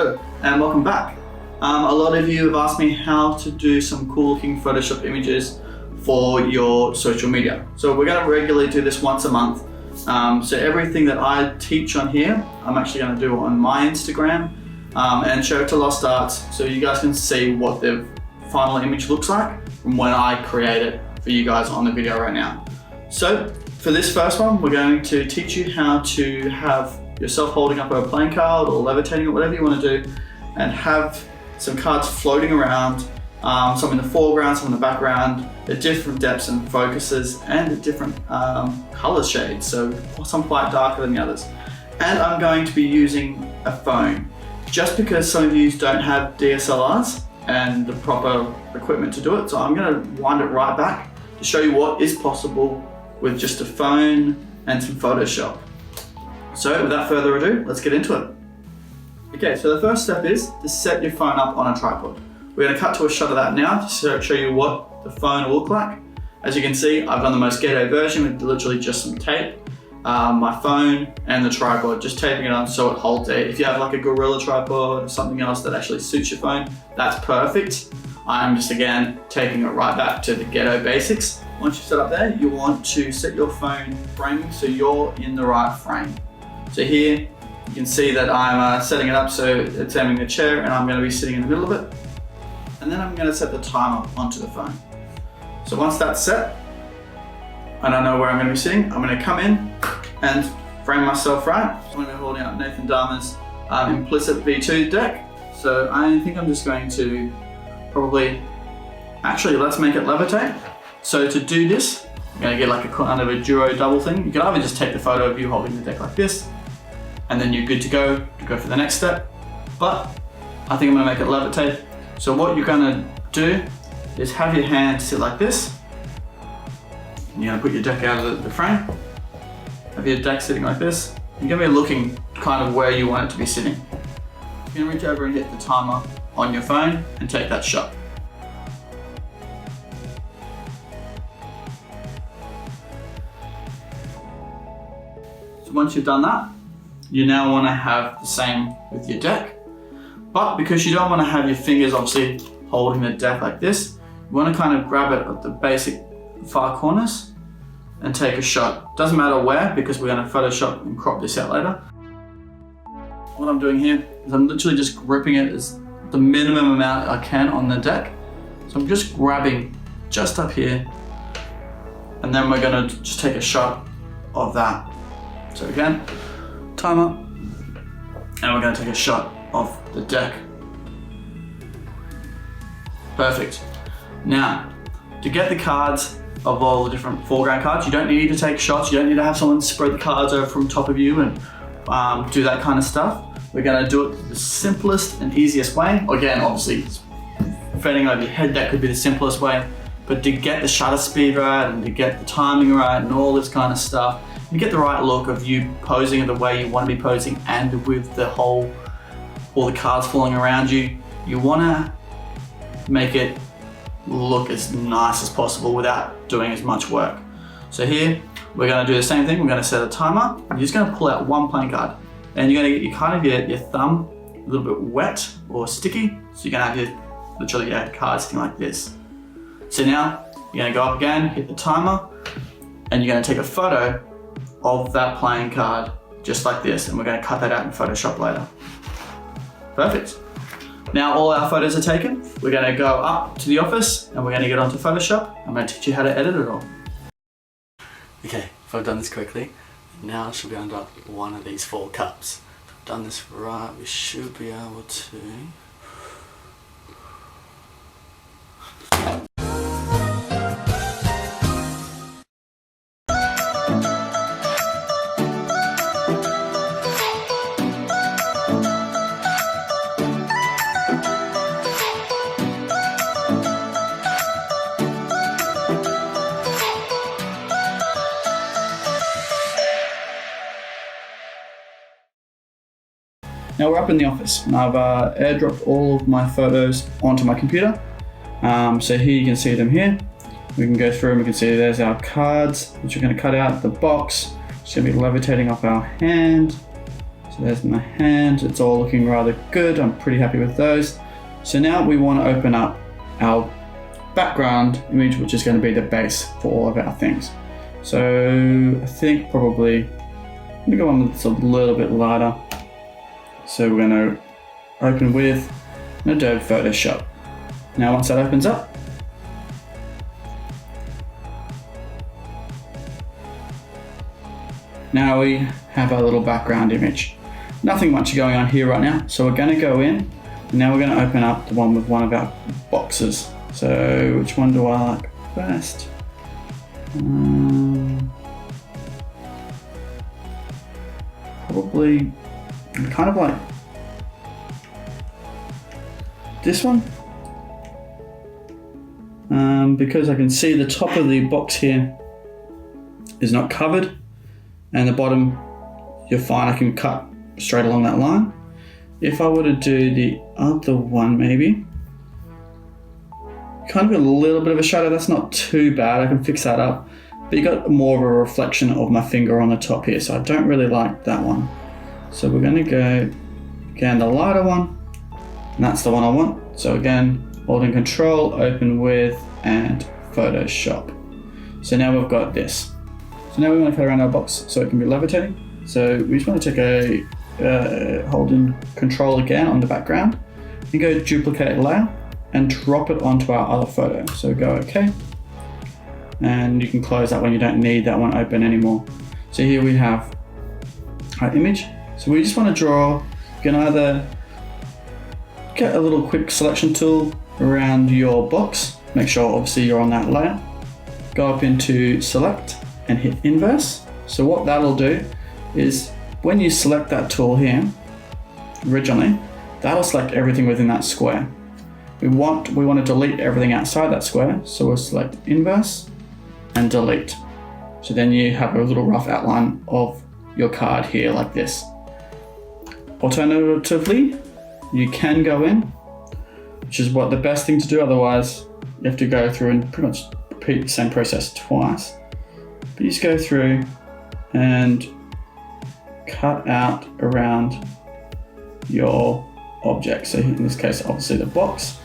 Hello and welcome back. A lot of you have asked me how to do some cool looking Photoshop images for your social media. So we're going to regularly do this once a month. So everything that I teach on here, I'm actually going to do on my Instagram and share it to Lost Arts so you guys can see what the final image looks like from when I create it for you guys on the video right now. So for this first one, we're going to teach you how to have yourself holding up a playing card or levitating or whatever you want to do, and have some cards floating around, some in the foreground, some in the background, at different depths and focuses and at different color shades, so some quite darker than the others. And I'm going to be using a phone, just because some of you don't have DSLRs and the proper equipment to do it, so I'm going to wind it right back to show you what is possible with just a phone and some Photoshop. So without further ado, let's get into it. Okay, so the first step is to set your phone up on a tripod. We're going to cut to a shot of that now to show you what the phone will look like. As you can see, I've done the most ghetto version with literally just some tape, my phone and the tripod, just taping it on so it holds it. If you have like a Gorilla tripod or something else that actually suits your phone, that's perfect. I'm just again taking it right back to the ghetto basics. Once you're set up there, you want to set your phone framing so you're in the right frame. So here you can see that I'm setting it up so it's aiming the chair and I'm going to be sitting in the middle of it. And then I'm going to set the timer onto the phone. So once that's set, and I know where I'm going to be sitting, I'm going to come in and frame myself right. So I'm going to be holding up Nathan Dahmer's Implicit V2 deck. So I think I'm just going to probably, actually let's make it levitate. So to do this, I'm going to get like a kind of a duo double thing. You can either just take the photo of you holding the deck like this, and then you're good to go for the next step. But I think I'm going to make it levitate. So what you're going to do is have your hand sit like this. You're going to put your deck out of the frame. Have your deck sitting like this. You're going to be looking kind of where you want it to be sitting. You're going to reach over and hit the timer on your phone and take that shot. So once you've done that, you now want to have the same with your deck. But because you don't want to have your fingers obviously holding the deck like this, you want to kind of grab it at the basic far corners and take a shot. Doesn't matter where, because we're going to Photoshop and crop this out later. What I'm doing here is I'm literally just gripping it as the minimum amount I can on the deck. So I'm just grabbing just up here, and then we're going to just take a shot of that. So again, timer, and we're going to take a shot of the deck. Perfect. Now, to get the cards of all the different foreground cards, you don't need to take shots, you don't need to have someone spread the cards over from top of you and do that kind of stuff. We're going to do it the simplest and easiest way. Again, obviously, fading over your head, that could be the simplest way, but to get the shutter speed right and to get the timing right and all this kind of stuff, you get the right look of you posing the way you want to be posing, and with the all the cards falling around you, you want to make it look as nice as possible without doing as much work. So here, we're going to do the same thing. We're going to set a timer. You're just going to pull out one playing card, and you're going to get your thumb a little bit wet or sticky. So you're going to have literally your card sitting like this. So now, you're going to go up again, hit the timer, and you're going to take a photo of that playing card just like this, and we're going to cut that out in Photoshop later. Perfect. Now all our photos are taken. We're going to go up to the office and we're going to get onto Photoshop. I'm going to teach you how to edit it all. Okay, if I've done this correctly, now I should be under one of these 4 cups. If I've done this right, we should be able to. Now we're up in the office and I've airdropped all of my photos onto my computer. So here you can see them here. We can go through and we can see there's our cards, which we're going to cut out. The box, it's going to be levitating off our hand. So there's my hand. It's all looking rather good. I'm pretty happy with those. So now we want to open up our background image, which is going to be the base for all of our things. So I think probably I'm going to go one that's a little bit lighter. So we're going to open with an Adobe Photoshop. Now once that opens up, now we have our little background image. Nothing much going on here right now. So we're going to go in, and now we're going to open up the one with one of our boxes. So which one do I like best? Probably kind of like this one. Because I can see the top of the box here is not covered, and the bottom, you're fine, I can cut straight along that line. If I were to do the other one, maybe, kind of a little bit of a shadow, that's not too bad, I can fix that up. But you got more of a reflection of my finger on the top here, so I don't really like that one. So we're gonna go, again, the lighter one, and that's the one I want. So again, holding Control, open with, and Photoshop. So now we've got this. So now we want to cut around our box so it can be levitating. So we just want to take a holding Control again on the background and go duplicate layer and drop it onto our other photo. So go OK. And you can close that one, you don't need that one open anymore. So here we have our image. So we just want to draw, you can either get a little quick selection tool around your box, make sure obviously you're on that layer, go up into select and hit inverse. So what that'll do is when you select that tool here, originally, that'll select everything within that square. We want to delete everything outside that square, so we'll select inverse and delete. So then you have a little rough outline of your card here like this. Alternatively, you can go in, which is what the best thing to do, otherwise you have to go through and pretty much repeat the same process twice. But you just go through and cut out around your object. So in this case, obviously the box,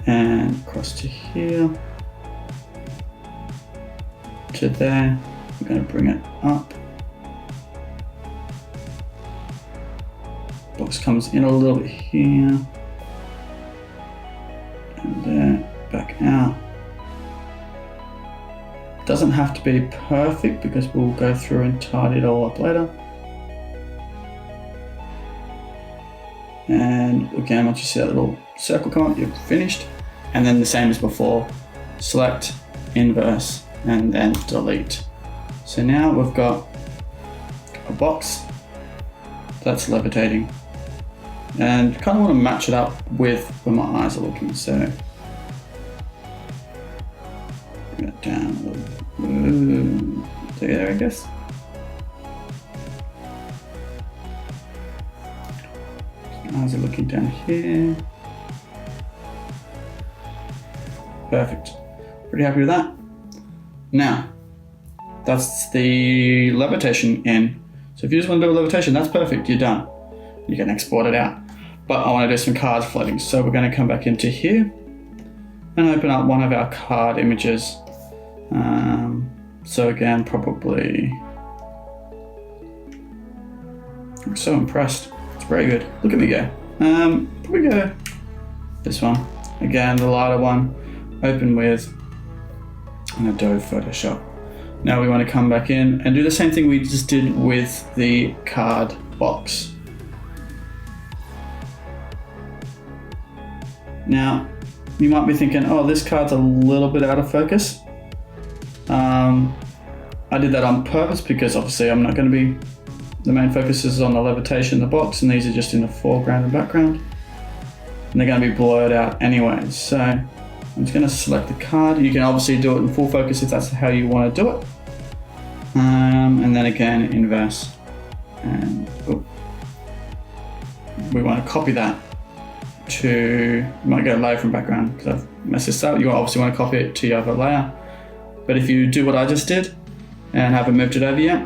and across to here, to there. We're going to bring it up. Box comes in a little bit here, and there, back out. Doesn't have to be perfect because we'll go through and tidy it all up later. And again, once you see that little circle come up, you're finished. And then the same as before, select, inverse, and then delete. So now we've got a box that's levitating. And kind of want to match it up with where my eyes are looking. So bring it down a little bit. There, I guess. Eyes are looking down here. Perfect. Pretty happy with that. Now, that's the levitation in. So if you just want to do a levitation, that's perfect, you're done. You can export it out. But I want to do some cards floating. So we're going to come back into here and open up one of our card images. So again, probably, I'm so impressed. It's very good. Look at me go. Probably go this one. Again, the lighter one, open with an Adobe Photoshop. Now we want to come back in and do the same thing we just did with the card box. Now, you might be thinking, oh, this card's a little bit out of focus. I did that on purpose because obviously I'm not going to be, the main focus is on the levitation, the box, and these are just in the foreground and background. And they're going to be blurred out anyway. So I'm just going to select the card. You can obviously do it in full focus if that's how you want to do it. And then again, inverse. And we want to copy that to, you might go layer from background because I've messed this up. You obviously want to copy it to your other layer. But if you do what I just did and haven't moved it over yet,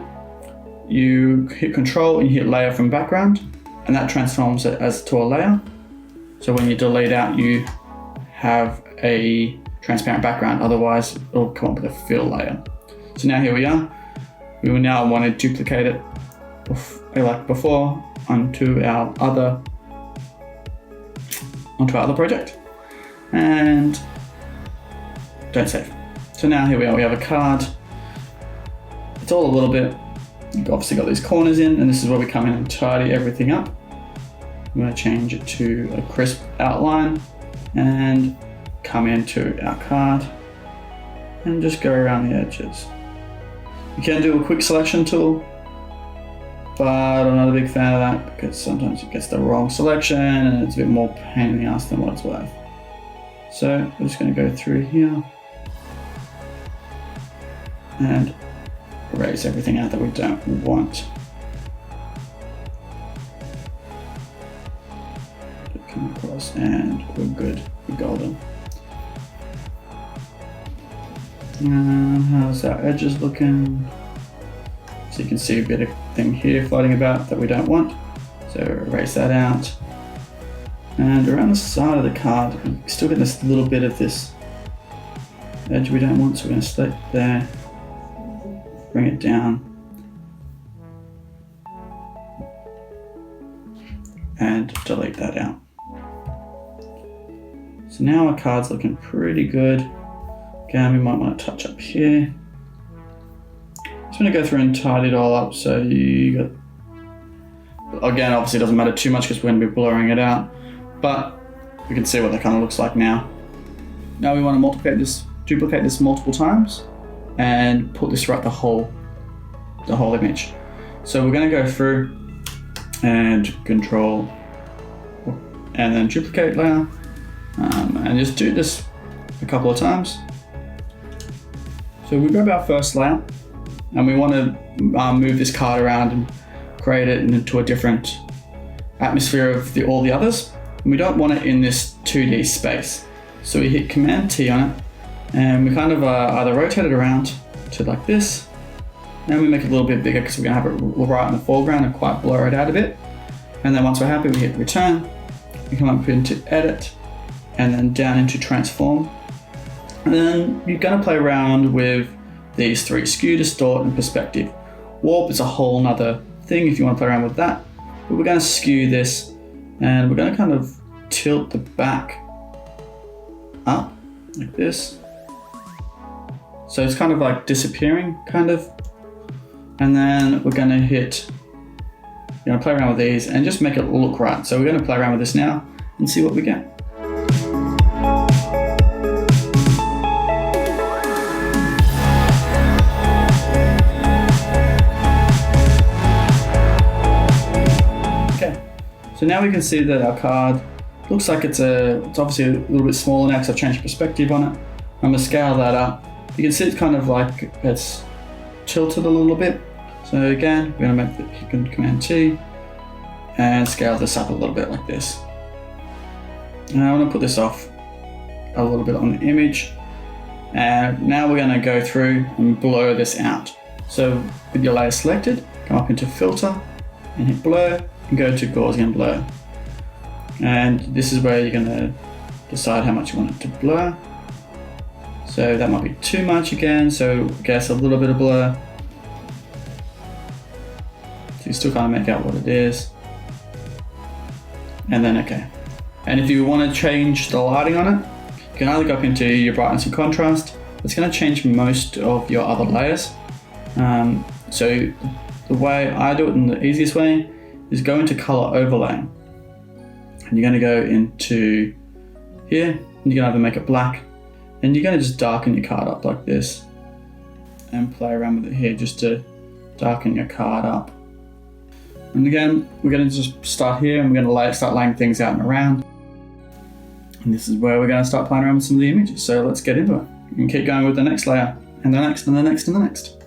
you hit Control and you hit Layer from Background, and that transforms it as to a layer. So when you delete out, you have a transparent background, otherwise it'll come up with a fill layer. So now here we are. We will now want to duplicate it like before onto our other project, and don't save. So now here we are, we have a card. It's all a little bit, you've obviously got these corners in, and this is where we come in and tidy everything up. I'm going to change it to a crisp outline and come into our card and just go around the edges. You can do a quick selection tool, but I'm not a big fan of that because sometimes it gets the wrong selection and it's a bit more pain in the ass than what it's worth. So we're just going to go through here and erase everything out that we don't want. Come across and we're good, we're golden. And how's our edges looking? So you can see a bit of thing here floating about that we don't want. So erase that out. And around the side of the card, we still get this little bit of this edge we don't want, so we're going to select there, bring it down, and delete that out. So now our card's looking pretty good. Again, we might want to touch up here. Just going to go through and tidy it all up so you got, again, obviously it doesn't matter too much because we're going to be blurring it out, but we can see what that kind of looks like now. Now we want to duplicate this multiple times and put this throughout the whole image. So we're going to go through and Control and then duplicate layer, and just do this a couple of times. So we grab our first layer and we want to move this card around and create it into a different atmosphere of all the others. And we don't want it in this 2D space. So we hit Command T on it and we kind of either rotate it around to like this, and we make it a little bit bigger because we're going to have it right in the foreground and quite blur it out a bit. And then once we're happy, we hit Return. We come up into Edit and then down into Transform. And then you're going to play around with these three: Skew, Distort, and Perspective. Warp is a whole nother thing if you want to play around with that. But we're going to skew this and we're going to kind of tilt the back up like this. So it's kind of like disappearing, kind of. And then we're going to play around with these and just make it look right. So we're going to play around with this now and see what we get. So now we can see that our card looks like it's obviously a little bit smaller now because I've changed perspective on it. I'm going to scale that up. You can see it's kind of like it's tilted a little bit. So again, we're going to make the Command T and scale this up a little bit like this. And I want to put this off a little bit on the image. And now we're going to go through and blur this out. So with your layer selected, come up into Filter and hit Blur. And go to Gaussian Blur. And this is where you're going to decide how much you want it to blur. So that might be too much again, so I guess a little bit of blur. So you still kind of make out what it is. And then okay. And if you want to change the lighting on it, you can either go up into your brightness and contrast. It's going to change most of your other layers. So the way I do it, in the easiest way, is go into color overlay. And you're going to go into here, and you're going to either make it black, and you're going to just darken your card up like this and play around with it here just to darken your card up. And again, we're going to just start here and we're going to start laying things out and around. And this is where we're going to start playing around with some of the images. So let's get into it. You can keep going with the next layer and the next and the next and the next.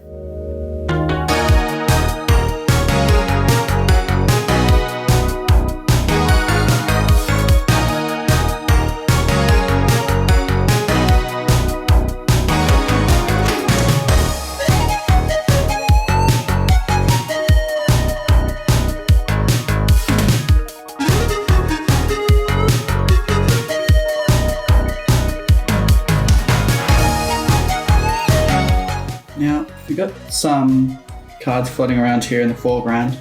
you've got some cards floating around here in the foreground,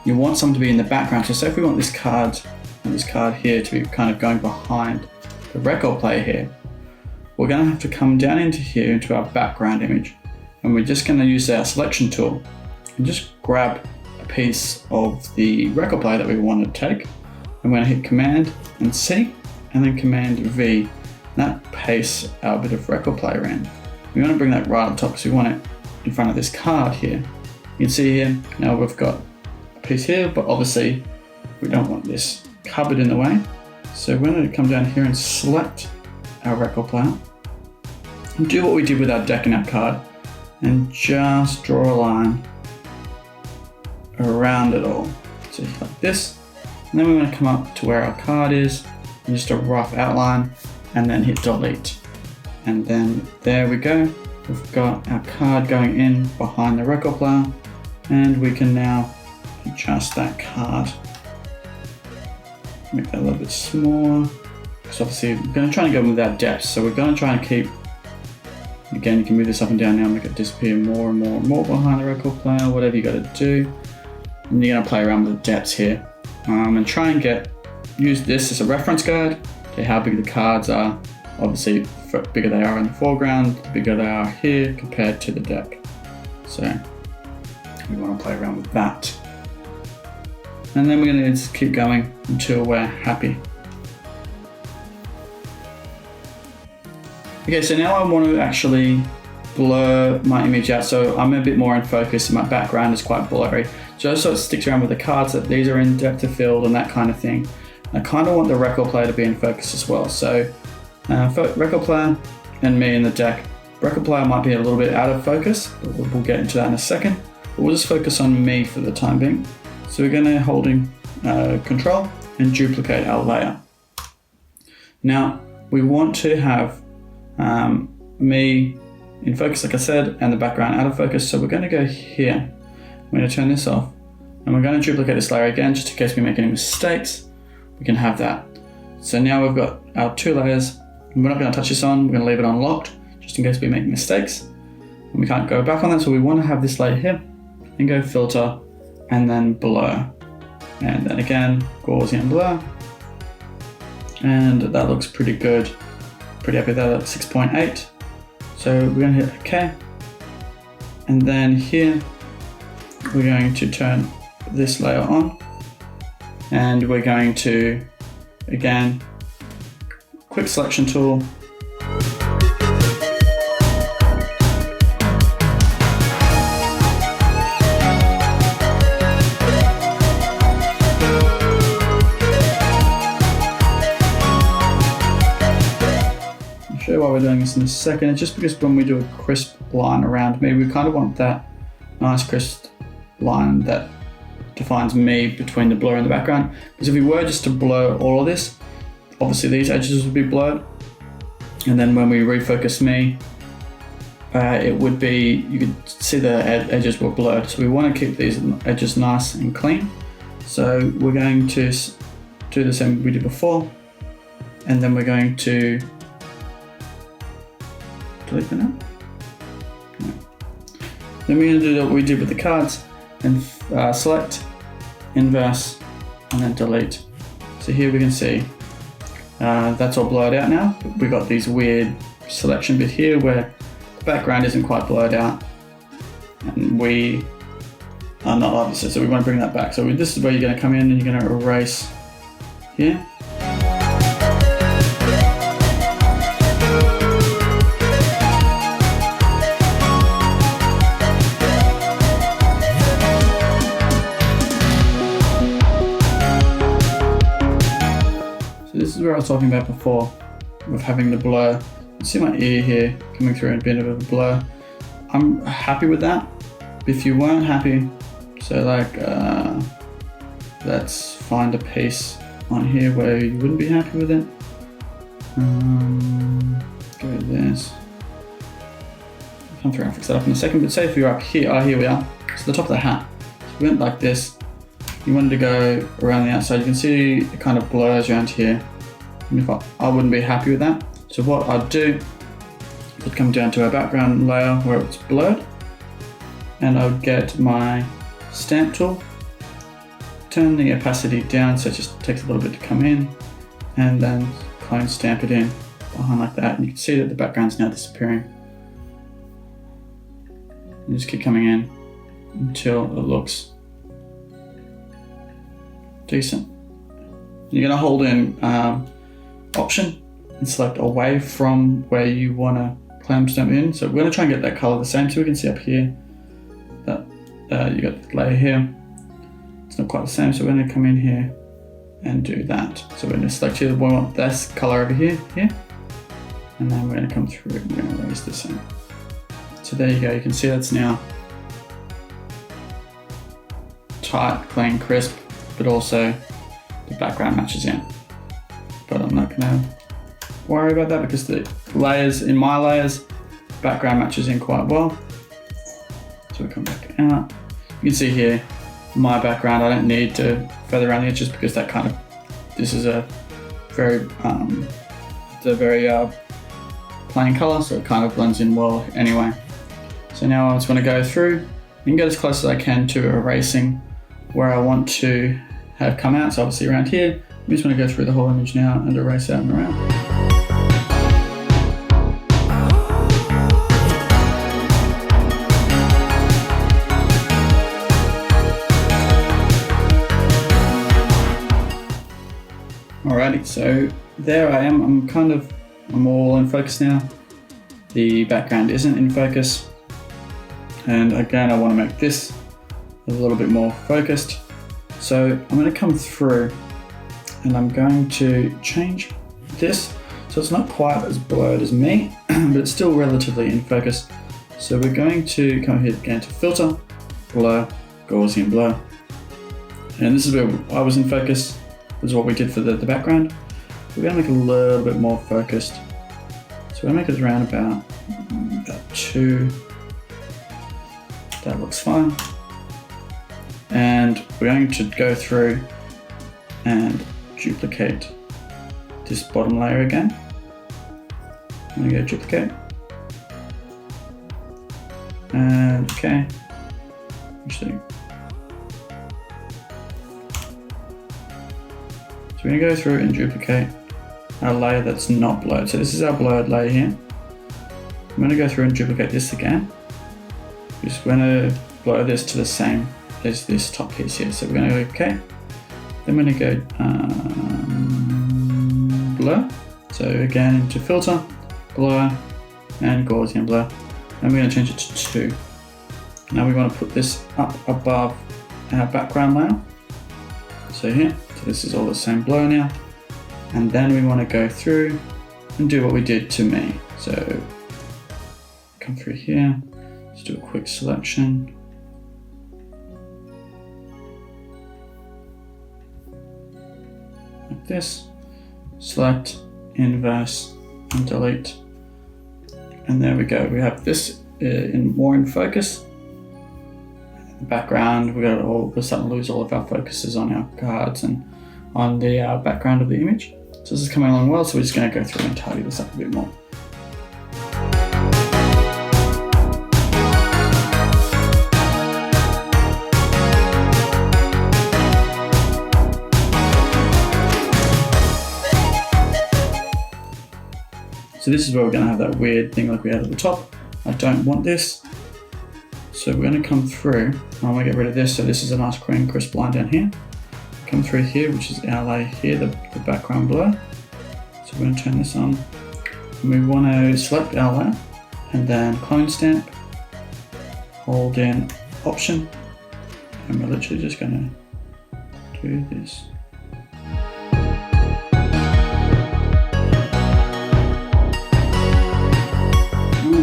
you want some to be in the background. So say if we want this card and this card here to be kind of going behind the record player here, we're going to have to come down into here into our background image, and we're just going to use our selection tool and just grab a piece of the record player that we want to take. I'm going to hit Command and C and then Command V. And that pastes our bit of record player in. We want to bring that right up top because we want it in front of this card here. You can see here, now we've got a piece here, but obviously we don't want this cupboard in the way. So we're going to come down here and select our record player and do what we did with our deck and our card and just draw a line around it all. So like this, and then we're going to come up to where our card is and just a rough outline and then hit delete. And then there we go. We've got our card going in behind the record player, and we can now adjust that card. Make that a little bit smaller. So obviously we're going to try and go with our depth. So we're going to try and keep, again, you can move this up and down now, make it disappear more and more and more behind the record player, whatever you got to do. And you're going to play around with the depths here. And try and use this as a reference guide to how big the cards are. Obviously, the bigger they are in the foreground, the bigger they are here compared to the deck. So we want to play around with that. And then we're going to just keep going until we're happy. Okay, so now I want to actually blur my image out so I'm a bit more in focus and my background is quite blurry. Just so it sticks around with the cards that these are in depth of field and that kind of thing. I kind of want the record player to be in focus as well. So record player and me in the deck. Record player might be a little bit out of focus, but we'll get into that in a second. But we'll just focus on me for the time being. So we're going to hold in Control and duplicate our layer. Now we want to have me in focus, like I said, and the background out of focus. So we're going to go here. I'm going to turn this off, and we're going to duplicate this layer again, just in case we make any mistakes. We can have that. So now we've got our two layers. We're not going to touch this on. We're going to leave it unlocked, just in case we make mistakes. And we can't go back on that, so we want to have this layer here, and go Filter, and then Blur. And then again, Gaussian Blur. And that looks pretty good. Pretty happy with that at 6.8. So we're going to hit OK. And then here, we're going to turn this layer on. And we're going to, again, quick selection tool. Show you why we're doing this in a second. It's just because when we do a crisp line around me, we kind of want that nice crisp line that defines me between the blur and the background. Because if we were just to blur all of this, obviously these edges would be blurred. And then when we refocus me, it would be, you could see the edges were blurred. So we want to keep these edges nice and clean. So we're going to do the same we did before. And then we're going to delete that now. No. Then we're going to do what we did with the cards and select, inverse, and then delete. So here we can see that's all blurred out now. We got these weird selection bit here where the background isn't quite blurred out, and we are not obviously. So we want to bring that back. So this is where you're going to come in and you're going to erase here. This is where I was talking about before with having the blur. You see my ear here coming through in a bit of a blur. I'm happy with that. If you weren't happy, so like let's find a piece on here where you wouldn't be happy with it. Go to this. I'll come through and fix that up in a second, but say if you're up here, here we are. So the top of the hat. So we went like this. You wanted to go around the outside. You can see it kind of blurs around here. And if I wouldn't be happy with that. So what I'd do, I'd come down to our background layer where it's blurred. and I would get my stamp tool, turn the opacity down so it just takes a little bit to come in, and then clone stamp it in behind like that. And you can see that the background's now disappearing. And just keep coming in until it looks decent. You're going to hold in Option and select away from where you want to clam stamp in. So we're going to try and get that color the same. So we can see up here that you got the layer here. It's not quite the same, so we're going to come in here and do that. So we're going to select here, we want this color over here, and then we're going to come through and we're going to erase this in. So there you go, you can see that's now tight, clean, crisp, but also the background matches in. But I'm not going to worry about that because the layers, in my layers, background matches in quite well. So we come back out. You can see here, my background, I don't need to feather around the edges because that kind of, this is a very, plain color, so it kind of blends in well anyway. So now I just want to go through and get as close as I can to erasing where I want to have come out. So obviously around here, I just want to go through the whole image now and erase out and around. Alrighty, so there I am. I'm all in focus now. The background isn't in focus. And again, I want to make this a little bit more focused. So I'm going to come through and I'm going to change this. So it's not quite as blurred as me, but it's still relatively in focus. So we're going to come here again to Filter, Blur, Gaussian Blur. And this is where I was in focus. This is what we did for the background. We're going to make it a little bit more focused. So we'll make it around about 2. That looks fine. And we're going to go through and duplicate this bottom layer again. I'm going to go duplicate. And okay. Actually, so we're going to go through and duplicate our layer that's not blurred. So this is our blurred layer here. I'm going to go through and duplicate this again. We're just going to blur this to the same as this top piece here. So we're going to go okay. Then we're going to go blur. So again into Filter, Blur, and Gaussian Blur. And we're going to change it to 2. Now we want to put this up above our background layer. So here. So this is all the same blur now. And then we want to go through and do what we did to me. So come through here, let's do a quick selection. Like this, select, inverse, and delete. And there we go, we have this more in focus. The background, we're starting to lose all of our focuses on our cards and on the background of the image. So this is coming along well, so we're just going to go through and tidy this up a bit more. So this is where we're going to have that weird thing like we had at the top. I don't want this. So we're going to come through, I want to get rid of this, so this is a nice clean crisp line down here. Come through here, which is our layer here, the background blur. So we're going to turn this on. And we want to select our layer, and then clone stamp, hold in Option, and we're literally just going to do this.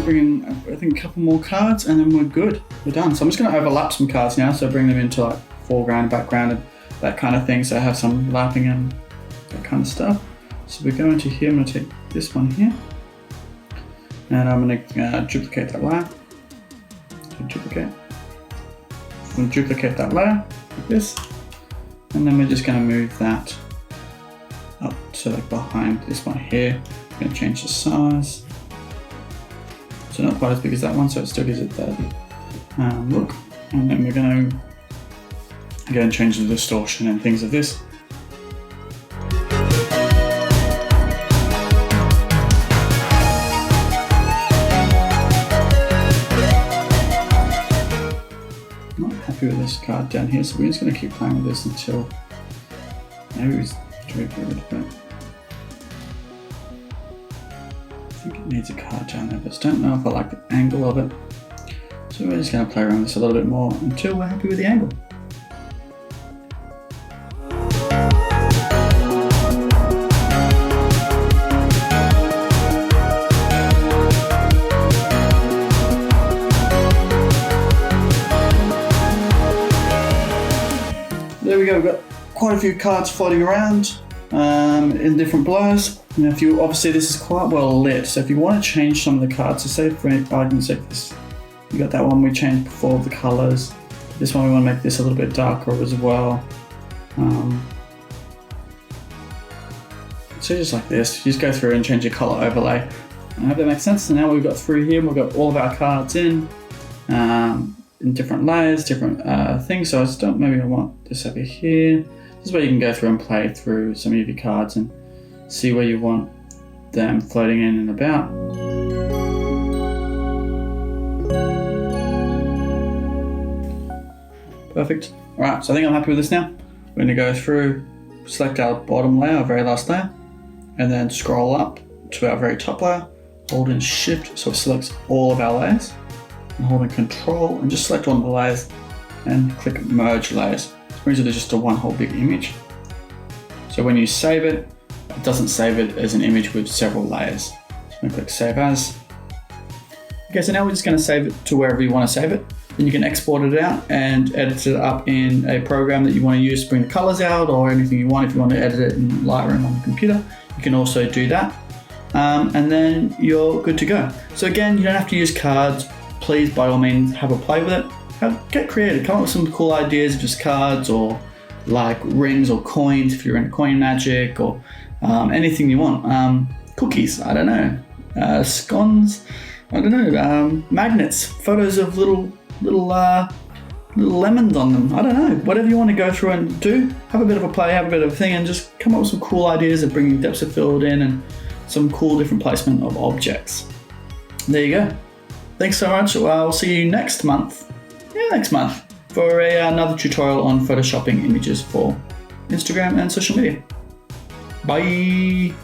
Bring in, I think, a couple more cards and then we're good. We're done. So I'm just going to overlap some cards now. So bring them into like foreground, background, and that kind of thing. So I have some lapping and that kind of stuff. So we go into here. I'm going to take this one here and I'm going to duplicate that layer. So duplicate. I'm going to duplicate that layer like this. And then we're just going to move that up to like behind this one here. I'm going to change the size. So not quite as big as that one, so it still gives it that look, and then we're going to again change the distortion and things of this. Not happy with this card down here, so we're just going to keep playing with this until maybe we do it a little bit. I think it needs a card down there, but I just don't know if I like the angle of it. So we're just going to play around with this a little bit more until we're happy with the angle. There we go, we've got quite a few cards floating around in different blurs. Now if you, obviously this is quite well lit, so if you want to change some of the cards, so say for argument's sake this, you got that one we changed before the colours. This one we want to make this a little bit darker as well. So just like this, you just go through and change your colour overlay. I hope that makes sense. So now we've got through here, we've got all of our cards in different layers, different things. So I just don't, maybe I want this over here. This is where you can go through and play through some of your cards and see where you want them floating in and about. Perfect. All right, so I think I'm happy with this now. We're going to go through, select our bottom layer, our very last layer, and then scroll up to our very top layer, hold in Shift so it selects all of our layers, and hold in Control and just select one of the layers and click Merge Layers. This brings it to just a one whole big image. So when you save it, it doesn't save it as an image with several layers. So I'm going to click Save As. Okay, so now we're just going to save it to wherever you want to save it. Then you can export it out and edit it up in a program that you want to use to bring the colors out or anything you want. If you want to edit it in Lightroom on the computer, you can also do that. And then you're good to go. So again, you don't have to use cards. Please, by all means, have a play with it. Get creative, come up with some cool ideas of just cards or like rings or coins if you're into coin magic or anything you want. Cookies, I don't know. Scones, I don't know. Magnets, photos of little lemons on them. I don't know. Whatever you want to go through and do, have a bit of a play, have a bit of a thing, and just come up with some cool ideas of bringing depths of field in and some cool different placement of objects. There you go. Thanks so much. I'll see you next month. Yeah, next month for another tutorial on photoshopping images for Instagram and social media. Bye.